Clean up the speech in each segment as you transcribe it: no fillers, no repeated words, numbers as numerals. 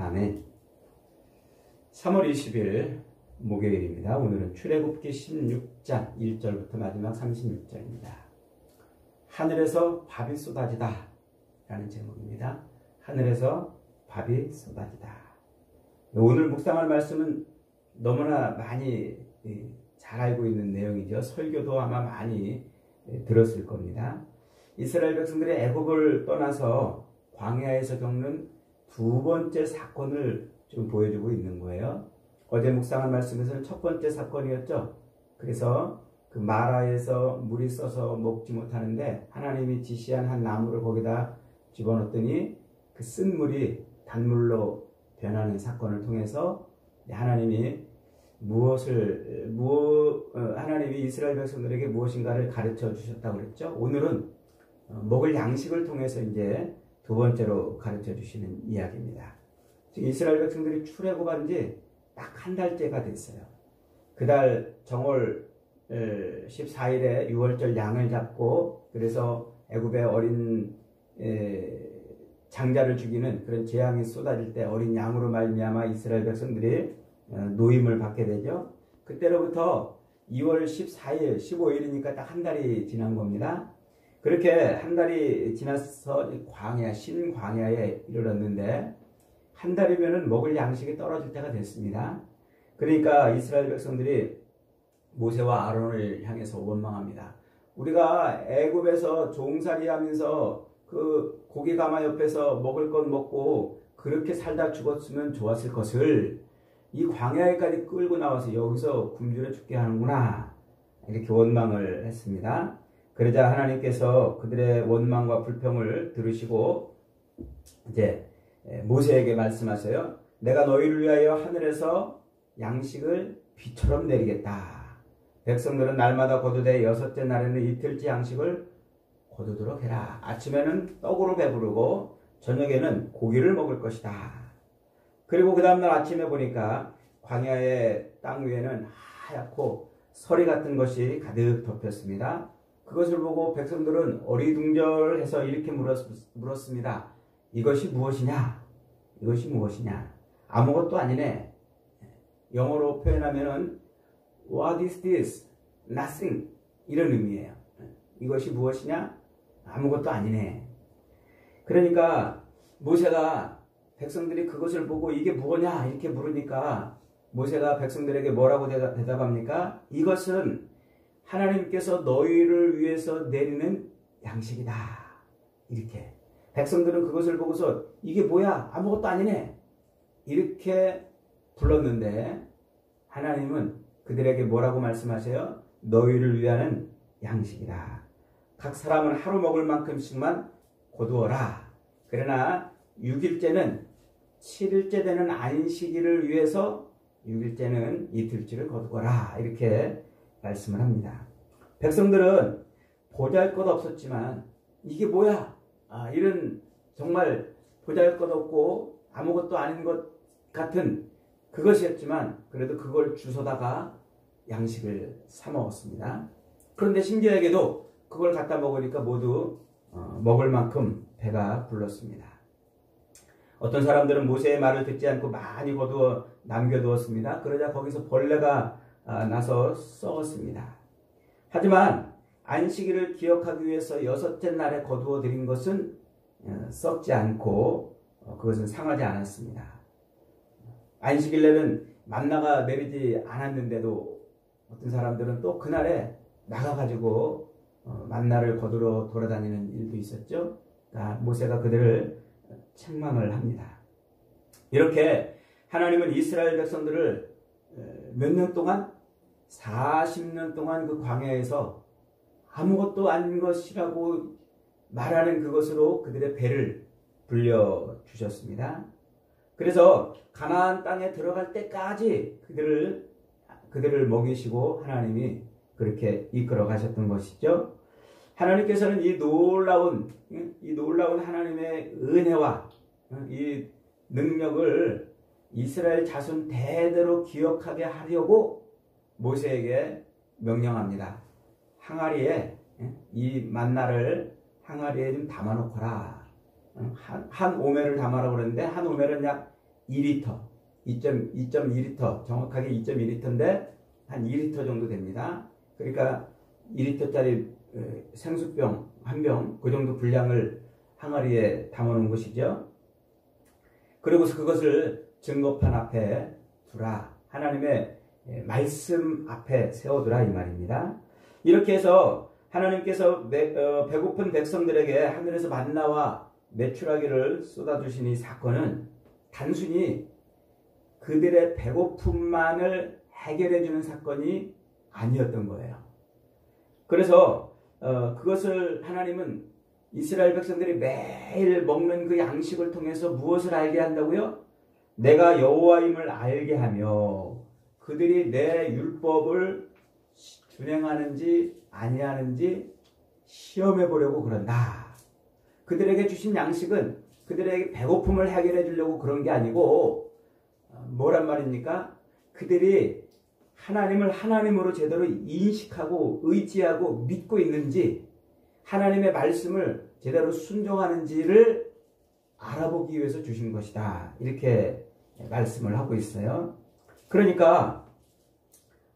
아멘. 3월 20일 목요일입니다. 오늘은 출애굽기 16장 1절부터 마지막 36절입니다. 하늘에서 밥이 쏟아지다 라는 제목입니다. 하늘에서 밥이 쏟아지다. 오늘 묵상할 말씀은 너무나 많이 잘 알고 있는 내용이죠. 설교도 아마 많이 들었을 겁니다. 이스라엘 백성들이 애굽을 떠나서 광야에서 겪는 두 번째 사건을 좀 보여주고 있는 거예요. 어제 묵상한 말씀에서는 첫 번째 사건이었죠. 그래서 그 마라에서 물이 써서 먹지 못하는데 하나님이 지시한 한 나무를 거기다 집어넣었더니 그 쓴 물이 단물로 변하는 사건을 통해서 하나님이 하나님이 이스라엘 백성들에게 무엇인가를 가르쳐 주셨다고 그랬죠. 오늘은 먹을 양식을 통해서 이제 두 번째로 가르쳐 주시는 이야기입니다. 지금 이스라엘 백성들이 출애굽한 지 딱 한 달째가 됐어요. 그달 정월 14일에 유월절 양을 잡고 그래서 애굽의 어린 장자를 죽이는 그런 재앙이 쏟아질 때 어린 양으로 말미암아 이스라엘 백성들이 노임을 받게 되죠. 그때로부터 2월 14일, 15일이니까 딱 한 달이 지난 겁니다. 그렇게 한 달이 지나서 신광야에 이르렀는데 한 달이면은 먹을 양식이 떨어질 때가 됐습니다. 그러니까 이스라엘 백성들이 모세와 아론을 향해서 원망합니다. 우리가 애굽에서 종살이하면서 그 고기 가마 옆에서 먹을 것 먹고 그렇게 살다 죽었으면 좋았을 것을 이 광야에까지 끌고 나와서 여기서 굶주려 죽게 하는구나, 이렇게 원망을 했습니다. 그러자 하나님께서 그들의 원망과 불평을 들으시고 이제 모세에게 말씀하세요. 내가 너희를 위하여 하늘에서 양식을 비처럼 내리겠다. 백성들은 날마다 거두되 여섯째 날에는 이틀째 양식을 거두도록 해라. 아침에는 떡으로 배부르고 저녁에는 고기를 먹을 것이다. 그리고 그 다음날 아침에 보니까 광야의 땅 위에는 하얗고 서리 같은 것이 가득 덮였습니다. 그것을 보고 백성들은 어리둥절해서 이렇게 물었습니다. 이것이 무엇이냐? 이것이 무엇이냐? 아무것도 아니네. 영어로 표현하면은 What is this? Nothing. 이런 의미예요. 이것이 무엇이냐? 아무것도 아니네. 그러니까 모세가 백성들이 그것을 보고 이게 뭐냐? 이렇게 물으니까 모세가 백성들에게 뭐라고 대답합니까? 이것은 하나님께서 너희를 위해서 내리는 양식이다. 이렇게. 백성들은 그것을 보고서 이게 뭐야? 아무것도 아니네. 이렇게 불렀는데 하나님은 그들에게 뭐라고 말씀하세요? 너희를 위하는 양식이다. 각 사람은 하루 먹을 만큼씩만 거두어라. 그러나 6일째는 7일째 되는 안식일을 위해서 6일째는 이틀째를 거두어라. 이렇게 말씀을 합니다. 백성들은 보잘것없었지만 이게 뭐야? 이런 정말 보잘것없고 아무것도 아닌 것 같은 그것이었지만 그래도 그걸 주워다가 양식을 사 먹었습니다. 그런데 신기하게도 그걸 갖다 먹으니까 모두 먹을 만큼 배가 불렀습니다. 어떤 사람들은 모세의 말을 듣지 않고 많이 거두어 남겨두었습니다. 그러자 거기서 벌레가 나서 썩었습니다. 하지만 안식일을 기억하기 위해서 여섯째 날에 거두어 드린 것은 썩지 않고 그것은 상하지 않았습니다. 안식일에는 만나가 내리지 않았는데도 어떤 사람들은 또 그날에 나가가지고 만나를 거두러 돌아다니는 일도 있었죠. 모세가 그들을 책망을 합니다. 이렇게 하나님은 이스라엘 백성들을 몇 년 동안 40년 동안 그 광야에서 아무것도 아닌 것이라고 말하는 그것으로 그들의 배를 불려주셨습니다. 그래서 가나안 땅에 들어갈 때까지 그들을 먹이시고 하나님이 그렇게 이끌어 가셨던 것이죠. 하나님께서는 이 놀라운 하나님의 은혜와 이 능력을 이스라엘 자손 대대로 기억하게 하려고 모세에게 명령합니다. 항아리에 이 만나를 항아리에 좀 담아놓거라. 한 오멜을 담아라 그러는데 한 오멜은 약 2리터, 2.2리터, 정확하게 2.2리터인데 한 2리터 정도 됩니다. 그러니까 2리터짜리 생수병 한 병, 그 정도 분량을 항아리에 담아놓은 것이죠. 그리고서 그것을 증거판 앞에 두라. 하나님의 말씀 앞에 세워두라 이 말입니다. 이렇게 해서 하나님께서 배고픈 백성들에게 하늘에서 만나와 메추라기를 쏟아주신 이 사건은 단순히 그들의 배고픔만을 해결해주는 사건이 아니었던 거예요. 그래서 그것을 하나님은 이스라엘 백성들이 매일 먹는 그 양식을 통해서 무엇을 알게 한다고요? 내가 여호와임을 알게 하며 그들이 내 율법을 준행하는지 아니하는지 시험해 보려고 그런다. 그들에게 주신 양식은 그들에게 배고픔을 해결해 주려고 그런 게 아니고 뭐란 말입니까? 그들이 하나님을 하나님으로 제대로 인식하고 의지하고 믿고 있는지 하나님의 말씀을 제대로 순종하는지를 알아보기 위해서 주신 것이다. 이렇게 말씀을 하고 있어요. 그러니까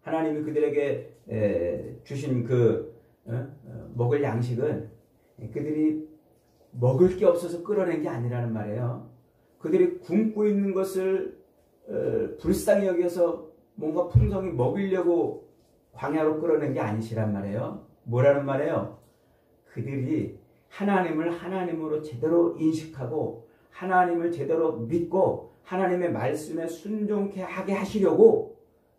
하나님이 그들에게 주신 그 먹을 양식은 그들이 먹을 게 없어서 끌어낸 게 아니라는 말이에요. 그들이 굶고 있는 것을 불쌍히 여겨서 뭔가 풍성히 먹이려고 광야로 끌어낸 게 아니시란 말이에요. 뭐라는 말이에요? 그들이 하나님을 하나님으로 제대로 인식하고 하나님을 제대로 믿고 하나님의 말씀에 순종케 하게 하시려고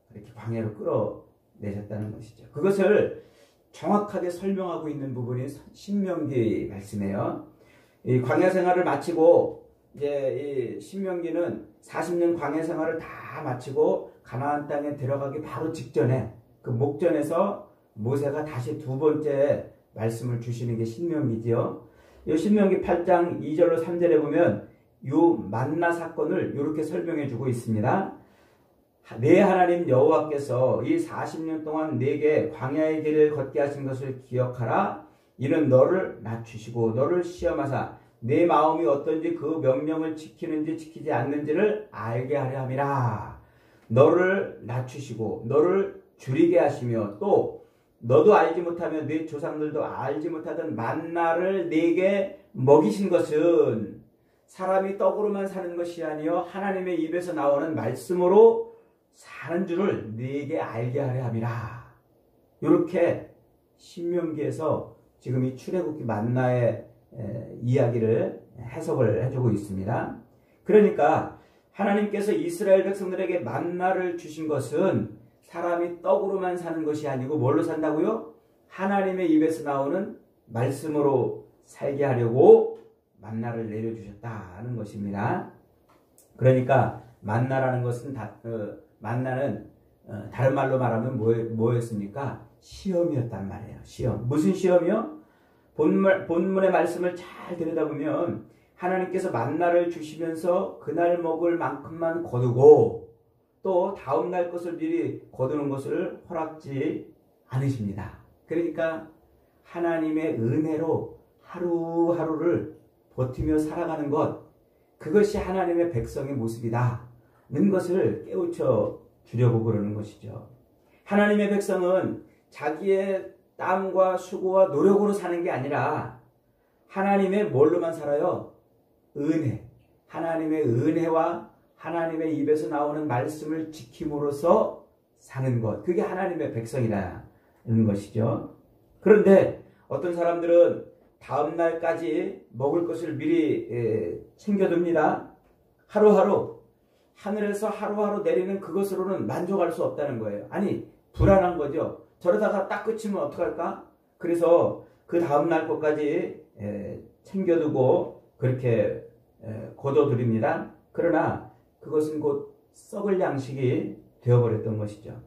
그렇게 광야로 끌어내셨다는 것이죠. 그것을 정확하게 설명하고 있는 부분이 신명기 말씀이에요. 이 광야 생활을 마치고 이제 이 신명기는 40년 광야 생활을 다 마치고 가나안 땅에 들어가기 바로 직전에 그 목전에서 모세가 다시 두 번째 말씀을 주시는 게 신명기지요. 이 신명기 8장 2절로 3절에 보면 요 만나 사건을 이렇게 설명해 주고 있습니다. 내 하나님 여호와께서 이 40년 동안 내게 광야의 길을 걷게 하신 것을 기억하라. 이는 너를 낮추시고 너를 시험하사 내 마음이 어떤지 그 명령을 지키는지 지키지 않는지를 알게 하려 함이라. 너를 낮추시고 너를 줄이게 하시며 또 너도 알지 못하며 네 조상들도 알지 못하던 만나를 네게 먹이신 것은 사람이 떡으로만 사는 것이 아니요 하나님의 입에서 나오는 말씀으로 사는 줄을 네게 알게 하려 함이라. 이렇게 신명기에서 지금 이 출애굽기 만나의 이야기를 해석을 해주고 있습니다. 그러니까 하나님께서 이스라엘 백성들에게 만나를 주신 것은 사람이 떡으로만 사는 것이 아니고 뭘로 산다고요? 하나님의 입에서 나오는 말씀으로 살게 하려고 만나를 내려주셨다는 것입니다. 그러니까 만나라는 것은 만나는 다른 말로 말하면 뭐였습니까? 시험이었단 말이에요. 시험. 무슨 시험이요? 본문의 말씀을 잘 들여다보면 하나님께서 만나를 주시면서 그날 먹을 만큼만 거두고 또 다음날 것을 미리 거두는 것을 허락지 않으십니다. 그러니까 하나님의 은혜로 하루하루를 버티며 살아가는 것, 그것이 하나님의 백성의 모습이다는 것을 깨우쳐 주려고 그러는 것이죠. 하나님의 백성은 자기의 땀과 수고와 노력으로 사는 게 아니라 하나님의 뭘로만 살아요? 은혜. 하나님의 은혜와 하나님의 입에서 나오는 말씀을 지킴으로써 사는 것. 그게 하나님의 백성이라는 것이죠. 그런데 어떤 사람들은 다음 날까지 먹을 것을 미리 챙겨둡니다. 하루하루 하늘에서 하루하루 내리는 그것으로는 만족할 수 없다는 거예요. 아니 불안한 거죠. 저러다가 딱 그치면 어떡할까? 그래서 그 다음 날 것까지 챙겨두고 그렇게 거둬들입니다. 그러나 그것은 곧 썩을 양식이 되어버렸던 것이죠.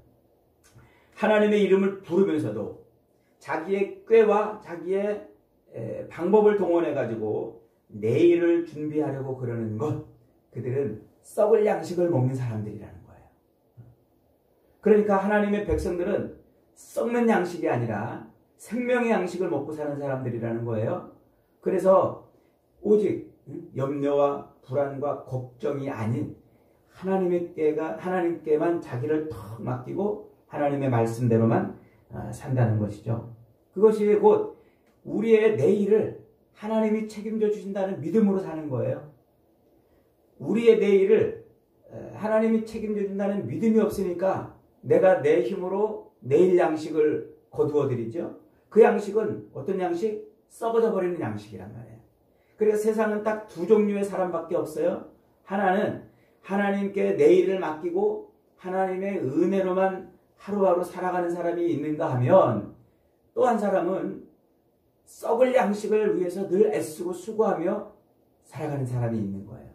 하나님의 이름을 부르면서도 자기의 꾀와 자기의 방법을 동원해가지고 내일을 준비하려고 그러는 것, 그들은 썩을 양식을 먹는 사람들이라는 거예요. 그러니까 하나님의 백성들은 썩는 양식이 아니라 생명의 양식을 먹고 사는 사람들이라는 거예요. 그래서 오직 염려와 불안과 걱정이 아닌 하나님께만 자기를 턱 맡기고 하나님의 말씀대로만 산다는 것이죠. 그것이 곧 우리의 내일을 하나님이 책임져 주신다는 믿음으로 사는 거예요. 우리의 내일을 하나님이 책임져 준다는 믿음이 없으니까 내가 내 힘으로 내일 양식을 거두어 드리죠. 그 양식은 어떤 양식? 썩어져 버리는 양식이란 말이에요. 그래서 세상은 딱 두 종류의 사람밖에 없어요. 하나는 하나님께 내일을 맡기고 하나님의 은혜로만 하루하루 살아가는 사람이 있는가 하면, 또 한 사람은 썩을 양식을 위해서 늘 애쓰고 수고하며 살아가는 사람이 있는 거예요.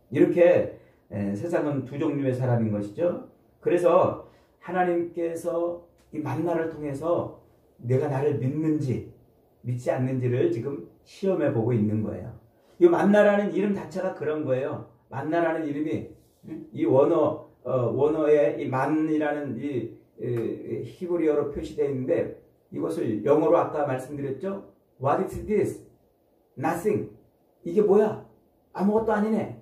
이렇게 세상은 두 종류의 사람인 것이죠. 그래서 하나님께서 이 만나를 통해서 내가 나를 믿는지 믿지 않는지를 지금 시험해 보고 있는 거예요. 이 만나라는 이름 자체가 그런 거예요. 만나라는 이름이 이 원어에 이 만이라는 이 히브리어로 표시되어 있는데, 이것을 영어로 아까 말씀드렸죠. What is this? Nothing. 이게 뭐야? 아무것도 아니네.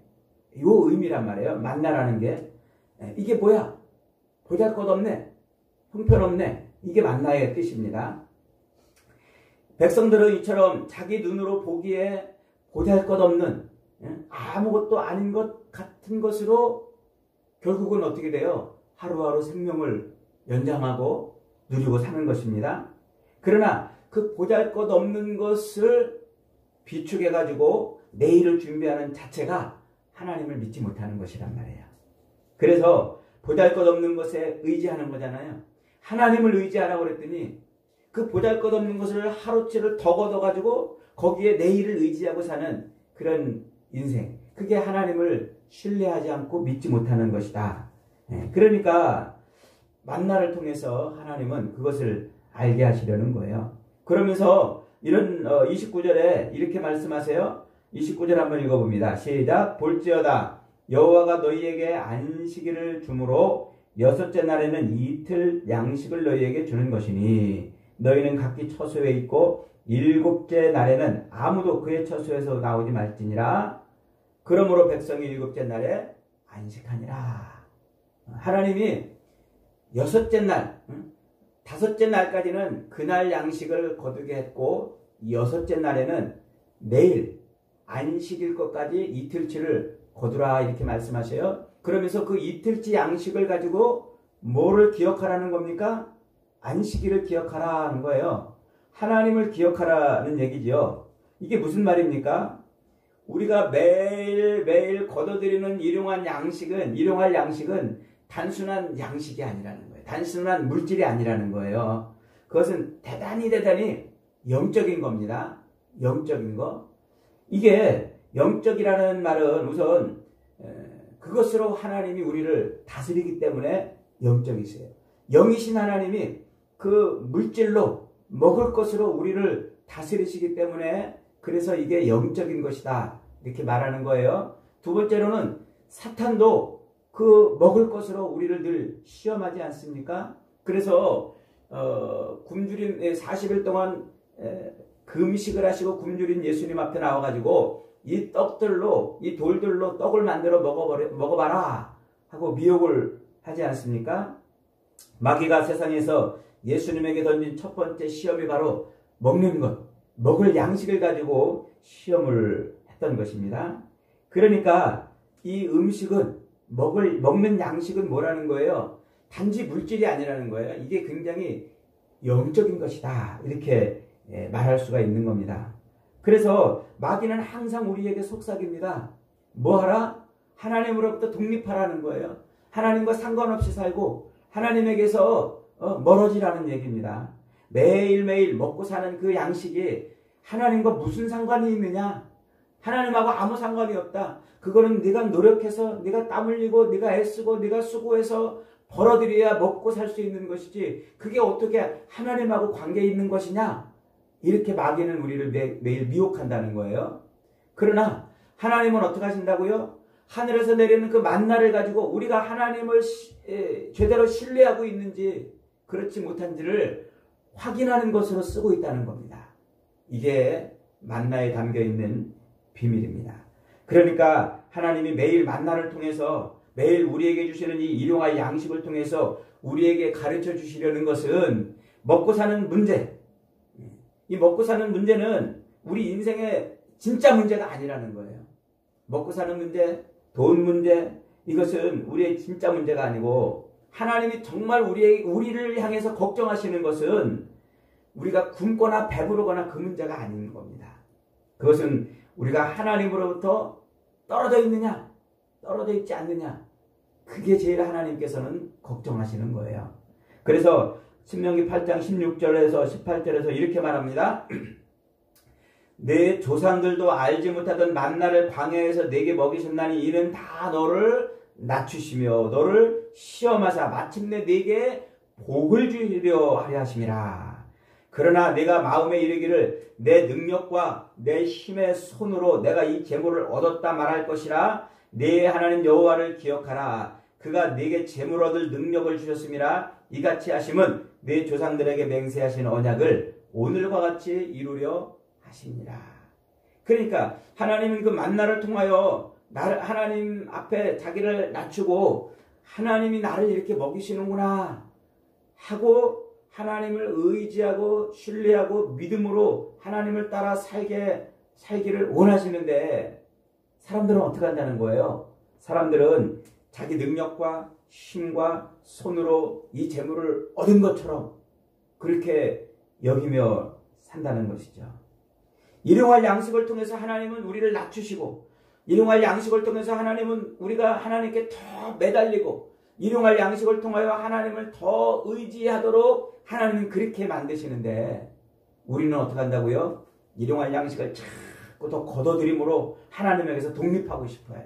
요 의미란 말이에요. 만나라는 게. 이게 뭐야? 보잘것없네. 형편없네. 이게 만나의 뜻입니다. 백성들은 이처럼 자기 눈으로 보기에 보잘것없는 아무것도 아닌 것 같은 것으로 결국은 어떻게 돼요? 하루하루 생명을 연장하고 누리고 사는 것입니다. 그러나 그 보잘것없는 것을 비축해가지고 내일을 준비하는 자체가 하나님을 믿지 못하는 것이란 말이에요. 그래서 보잘것없는 것에 의지하는 거잖아요. 하나님을 의지하라고 그랬더니 그 보잘것없는 것을 하루치를 더 걷어가지고 거기에 내일을 의지하고 사는 그런 인생, 그게 하나님을 신뢰하지 않고 믿지 못하는 것이다. 그러니까 만나를 통해서 하나님은 그것을 알게 하시려는 거예요. 그러면서 이런 29절에 이렇게 말씀하세요. 29절 한번 읽어봅니다. 시작. 볼지어다 여호와가 너희에게 안식일을 주므로 여섯째 날에는 이틀 양식을 너희에게 주는 것이니 너희는 각기 처소에 있고 일곱째 날에는 아무도 그의 처소에서 나오지 말지니라. 그러므로 백성이 일곱째 날에 안식하니라. 하나님이 여섯째 날, 다섯째 날까지는 그날 양식을 거두게 했고, 여섯째 날에는 내일 안식일 것까지 이틀치를 거두라 이렇게 말씀하셔요. 그러면서 그 이틀치 양식을 가지고 뭐를 기억하라는 겁니까? 안식일을 기억하라는 거예요. 하나님을 기억하라는 얘기죠. 이게 무슨 말입니까? 우리가 매일매일 거둬들이는 일용할 양식은 단순한 양식이 아니라는 거예요. 단순한 물질이 아니라는 거예요. 그것은 대단히 영적인 겁니다. 영적인 거. 이게 영적이라는 말은 우선 그것으로 하나님이 우리를 다스리기 때문에 영적이세요. 영이신 하나님이 그 물질로 먹을 것으로 우리를 다스리시기 때문에 그래서 이게 영적인 것이다 이렇게 말하는 거예요. 두 번째로는 사탄도 그 먹을 것으로 우리를 늘 시험하지 않습니까? 그래서 굶주린 40일 동안 금식을 하시고 굶주린 예수님 앞에 나와가지고 이 떡들로 이 돌들로 떡을 만들어 먹어봐라 하고 미혹을 하지 않습니까? 마귀가 세상에서 예수님에게 던진 첫 번째 시험이 바로 먹는 것, 먹을 양식을 가지고 시험을 했던 것입니다. 그러니까 이 음식은 먹는 양식은 뭐라는 거예요? 단지 물질이 아니라는 거예요. 이게 굉장히 영적인 것이다 이렇게 말할 수가 있는 겁니다. 그래서 마귀는 항상 우리에게 속삭입니다. 뭐하라? 하나님으로부터 독립하라는 거예요. 하나님과 상관없이 살고 하나님에게서 멀어지라는 얘기입니다. 매일매일 먹고 사는 그 양식이 하나님과 무슨 상관이 있느냐? 하나님하고 아무 상관이 없다. 그거는 네가 노력해서 네가 땀 흘리고 네가 애쓰고 네가 수고해서 벌어들여야 먹고 살 수 있는 것이지 그게 어떻게 하나님하고 관계 있는 것이냐? 이렇게 마귀는 우리를 매일 미혹한다는 거예요. 그러나 하나님은 어떻게 하신다고요? 하늘에서 내리는 그 만나를 가지고 우리가 하나님을 제대로 신뢰하고 있는지 그렇지 못한지를 확인하는 것으로 쓰고 있다는 겁니다. 이게 만나에 담겨있는 비밀입니다. 그러니까 하나님이 매일 만나를 통해서 매일 우리에게 주시는 이 일용할 양식을 통해서 우리에게 가르쳐 주시려는 것은 먹고 사는 문제. 이 먹고 사는 문제는 우리 인생의 진짜 문제가 아니라는 거예요. 먹고 사는 문제, 돈 문제, 이것은 우리의 진짜 문제가 아니고 하나님이 정말 우리를 향해서 걱정하시는 것은 우리가 굶거나 배부르거나 그 문제가 아닌 겁니다. 그것은 우리가 하나님으로부터 떨어져 있느냐, 떨어져 있지 않느냐, 그게 제일 하나님께서는 걱정하시는 거예요. 그래서 신명기 8장 16절에서 18절에서 이렇게 말합니다. 내 조상들도 알지 못하던 만나를 광야에서 내게 먹이셨나니 이는 다 너를 낮추시며 너를 시험하사 마침내 내게 복을 주려 하려 하심이라. 그러나 내가 마음에 이르기를 내 능력과 내 힘의 손으로 내가 이 재물을 얻었다 말할 것이라. 내 하나님 여호와를 기억하라. 그가 내게 재물 얻을 능력을 주셨음이라. 이같이 하심은 내 조상들에게 맹세하신 언약을 오늘과 같이 이루려 하십니다. 그러니까 하나님은 그 만나를 통하여 하나님 앞에 자기를 낮추고 하나님이 나를 이렇게 먹이시는구나 하고 하나님을 의지하고 신뢰하고 믿음으로 하나님을 따라 살기를 원하시는데 사람들은 어떻게 한다는 거예요? 사람들은 자기 능력과 힘과 손으로 이 재물을 얻은 것처럼 그렇게 여기며 산다는 것이죠. 일용할 양식을 통해서 하나님은 우리를 낮추시고 일용할 양식을 통해서 하나님은 우리가 하나님께 더 매달리고 일용할 양식을 통하여 하나님을 더 의지하도록 하나님은 그렇게 만드시는데 우리는 어떻게 한다고요? 일용할 양식을 자꾸 더 걷어들임으로 하나님에게서 독립하고 싶어요.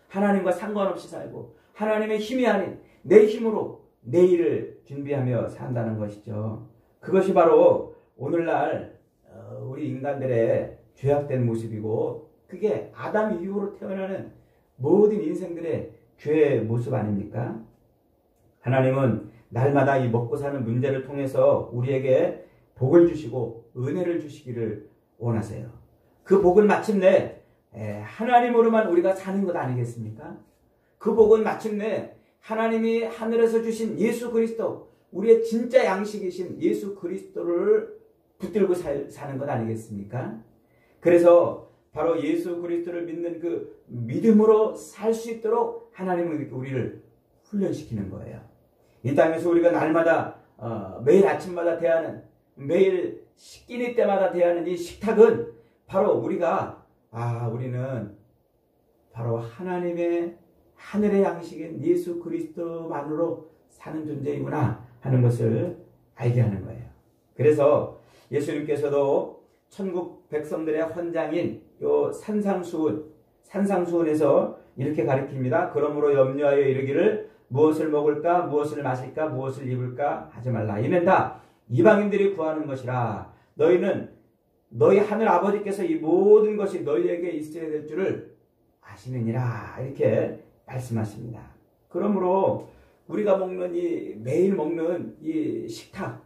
하나님과 상관없이 살고 하나님의 힘이 아닌 내 힘으로 내일을 준비하며 산다는 것이죠. 그것이 바로 오늘날 우리 인간들의 죄악된 모습이고 그게 아담 이후로 태어나는 모든 인생들의 죄의 모습 아닙니까? 하나님은 날마다 이 먹고 사는 문제를 통해서 우리에게 복을 주시고 은혜를 주시기를 원하세요. 그 복은 마침내 하나님으로만 우리가 사는 것 아니겠습니까? 그 복은 마침내 하나님이 하늘에서 주신 예수 그리스도, 우리의 진짜 양식이신 예수 그리스도를 붙들고 사는 것 아니겠습니까? 그래서 바로 예수 그리스도를 믿는 그 믿음으로 살 수 있도록 하나님은 이렇게 우리를 훈련시키는 거예요. 이 땅에서 우리가 날마다 매일 아침마다 대하는, 매일 식기니 때마다 대하는 이 식탁은 바로 우리는 바로 하나님의 하늘의 양식인 예수 그리스도만으로 사는 존재이구나 하는 것을 알게 하는 거예요. 그래서 예수님께서도 천국 백성들의 헌장인 요 산상수훈에서 이렇게 가르칩니다. 그러므로 염려하여 이르기를 무엇을 먹을까, 무엇을 마실까, 무엇을 입을까 하지 말라. 이는 다 이방인들이 구하는 것이라. 너희는 너희 하늘 아버지께서 이 모든 것이 너희에게 있어야 될 줄을 아시느니라. 이렇게 말씀하십니다. 그러므로 우리가 매일 먹는 이 식탁,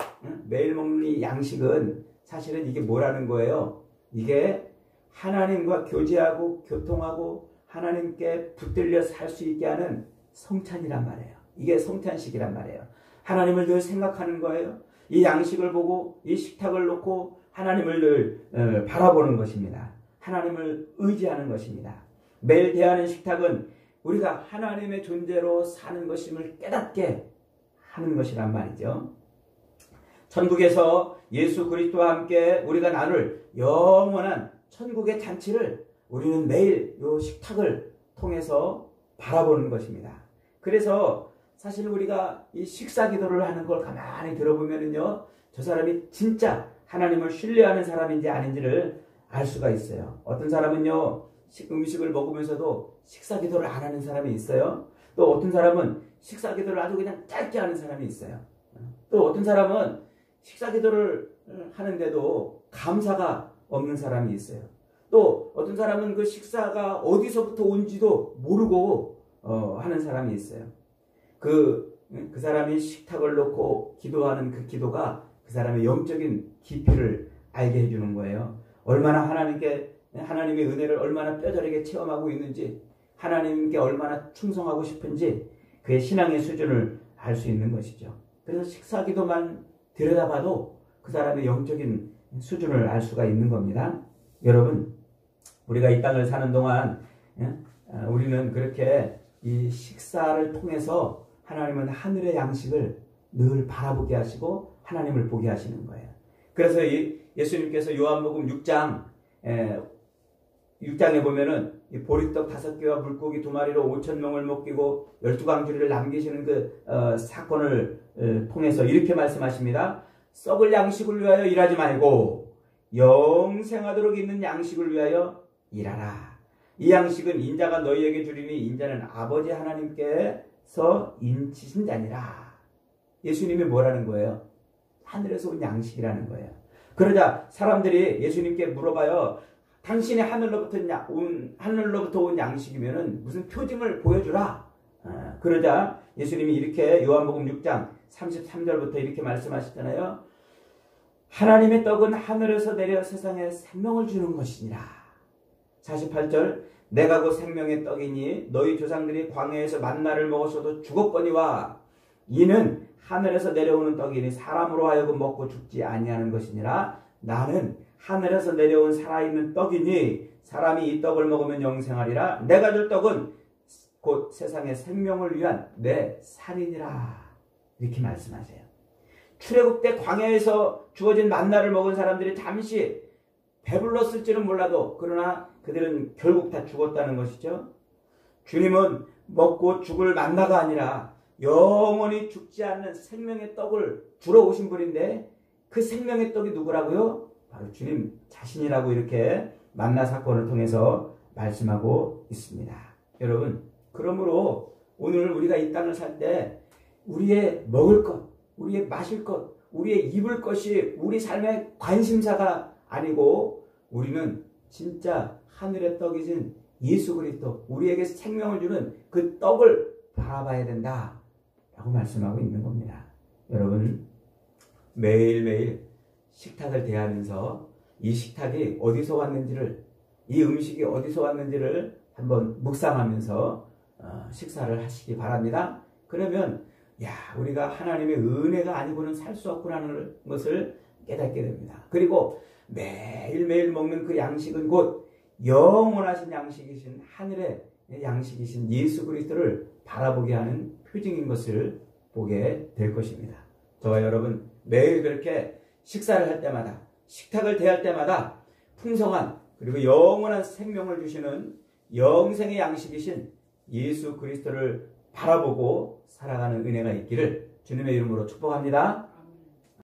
매일 먹는 이 양식은 사실은 이게 뭐라는 거예요? 이게 하나님과 교제하고 교통하고 하나님께 붙들려 살 수 있게 하는 성찬이란 말이에요. 이게 성찬식이란 말이에요. 하나님을 늘 생각하는 거예요. 이 양식을 보고 이 식탁을 놓고 하나님을 늘 바라보는 것입니다. 하나님을 의지하는 것입니다. 매일 대하는 식탁은 우리가 하나님의 존재로 사는 것임을 깨닫게 하는 것이란 말이죠. 천국에서 예수 그리스도와 함께 우리가 나눌 영원한 천국의 잔치를 우리는 매일 이 식탁을 통해서 바라보는 것입니다. 그래서 사실 우리가 이 식사 기도를 하는 걸 가만히 들어보면은요, 저 사람이 진짜 하나님을 신뢰하는 사람인지 아닌지를 알 수가 있어요. 어떤 사람은요, 음식을 먹으면서도 식사 기도를 안 하는 사람이 있어요. 또 어떤 사람은 식사 기도를 아주 그냥 짧게 하는 사람이 있어요. 또 어떤 사람은 식사 기도를 하는데도 감사가 없는 사람이 있어요. 또 어떤 사람은 그 식사가 어디서부터 온지도 모르고 하는 사람이 있어요. 그 사람이 식탁을 놓고 기도하는 그 기도가 그 사람의 영적인 깊이를 알게 해주는 거예요. 얼마나 하나님의 은혜를 얼마나 뼈저리게 체험하고 있는지, 하나님께 얼마나 충성하고 싶은지 그의 신앙의 수준을 알 수 있는 것이죠. 그래서 식사기도만 들여다봐도 그 사람의 영적인 수준을 알 수가 있는 겁니다. 여러분, 우리가 이 땅을 사는 동안 우리는 그렇게 이 식사를 통해서 하나님은 하늘의 양식을 늘 바라보게 하시고 하나님을 보게 하시는 거예요. 그래서 예수님께서 요한복음 6장에 보면은 이 보리떡 5개와 물고기 2마리로 5,000명을 먹이고 12광주리를 남기시는 그 사건을 통해서 이렇게 말씀하십니다. 썩을 양식을 위하여 일하지 말고 영생하도록 있는 양식을 위하여 일하라. 이 양식은 인자가 너희에게 주리니 인자는 아버지 하나님께서 인치신 자니라. 예수님이 뭐라는 거예요? 하늘에서 온 양식이라는 거예요. 그러자 사람들이 예수님께 물어봐요. 당신이 하늘로부터 온 양식이면은 무슨 표징을 보여주라. 그러자 예수님이 이렇게 요한복음 6장 33절부터 이렇게 말씀하시잖아요. 하나님의 떡은 하늘에서 내려 세상에 생명을 주는 것이니라. 48절 내가 그 생명의 떡이니 너희 조상들이 광야에서 만나를 먹었어도 죽었거니와 이는 하늘에서 내려오는 떡이니 사람으로 하여금 먹고 죽지 아니하는 것이니라. 나는 하늘에서 내려온 살아있는 떡이니 사람이 이 떡을 먹으면 영생하리라. 내가 줄 떡은 곧 세상의 생명을 위한 내 살이니라. 이렇게 말씀하세요. 출애굽 때 광야에서 주어진 만나를 먹은 사람들이 잠시 배불렀을지는 몰라도 그러나 그들은 결국 다 죽었다는 것이죠. 주님은 먹고 죽을 만나가 아니라 영원히 죽지 않는 생명의 떡을 주러 오신 분인데 그 생명의 떡이 누구라고요? 바로 주님 자신이라고 이렇게 만나 사건을 통해서 말씀하고 있습니다. 여러분, 그러므로 오늘 우리가 이 땅을 살 때 우리의 먹을 것, 우리의 마실 것, 우리의 입을 것이 우리 삶의 관심사가 아니고 우리는 진짜 하늘의 떡이신 예수 그리스도, 우리에게 생명을 주는 그 떡을 바라봐야 된다 라고 말씀하고 있는 겁니다. 여러분, 매일매일 식탁을 대하면서 이 식탁이 어디서 왔는지를, 이 음식이 어디서 왔는지를 한번 묵상하면서 식사를 하시기 바랍니다. 그러면 우리가 하나님의 은혜가 아니고는 살 수 없구나는 것을 깨닫게 됩니다. 그리고 매일매일 먹는 그 양식은 곧 영원하신 양식이신 하늘의 양식이신 예수 그리스도를 바라보게 하는 표징인 것을 보게 될 것입니다. 저와 여러분 매일 그렇게 식사를 할 때마다, 식탁을 대할 때마다 풍성한 그리고 영원한 생명을 주시는 영생의 양식이신 예수 그리스도를 바라보고 살아가는 은혜가 있기를 주님의 이름으로 축복합니다.